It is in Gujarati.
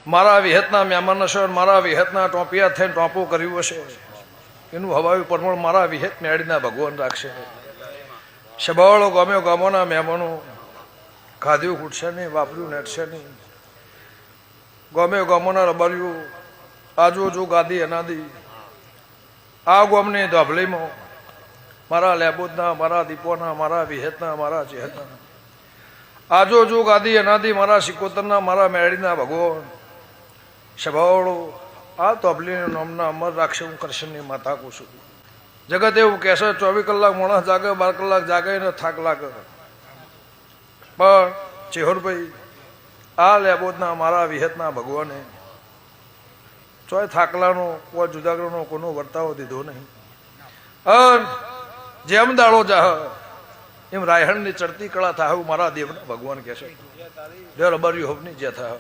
મારા વિહેતના મહેમાન હશે, મારા વિહેતના ટોપિયા થઈને ટોપો કર્યું હશે, એનું હવાયું પરમણ મારા વિહેત મેળીના ભગવાન રાખશે. સબાળો ગમ્યો ગામોના મહેમાનો ખાધ્યું ખૂટશે નહીં, વાપર્યું નેટશે નહીં. ગમ્યો ગામોના રબાર્યું આજુ ગાદી અનાદી આ ગોમની ધોભલીમાં મારા લેબોદના, મારા દીપોના, મારા વિહેતના, મારા ચેહતના આજુ ગાદી અનાદી મારા સિકોતરના, મારા મેળીના ભગવાન સભાવાળો આ તોબલીના નામના અમર રાખશે. હું કૃષ્ણની માતા કહું છું. જગત એવું કહેશે 24 કલાક માણસ જાગે, 12 કલાક જાગે ને થાક લાગે, પણ ચેહરભાઈ આ લેબોદના મારા વિહેતના ભગવાને ચોય થાકલાનો કોઈ જુદાગરનો કોનો વર્તાવો દીધો નહીં. અને જેમ દાડો જાહ એમ રાયહણની ચડતી કળા થાય મારા દેવના ભગવાન કહેશે. જે રબાર્યું હવની જે થાય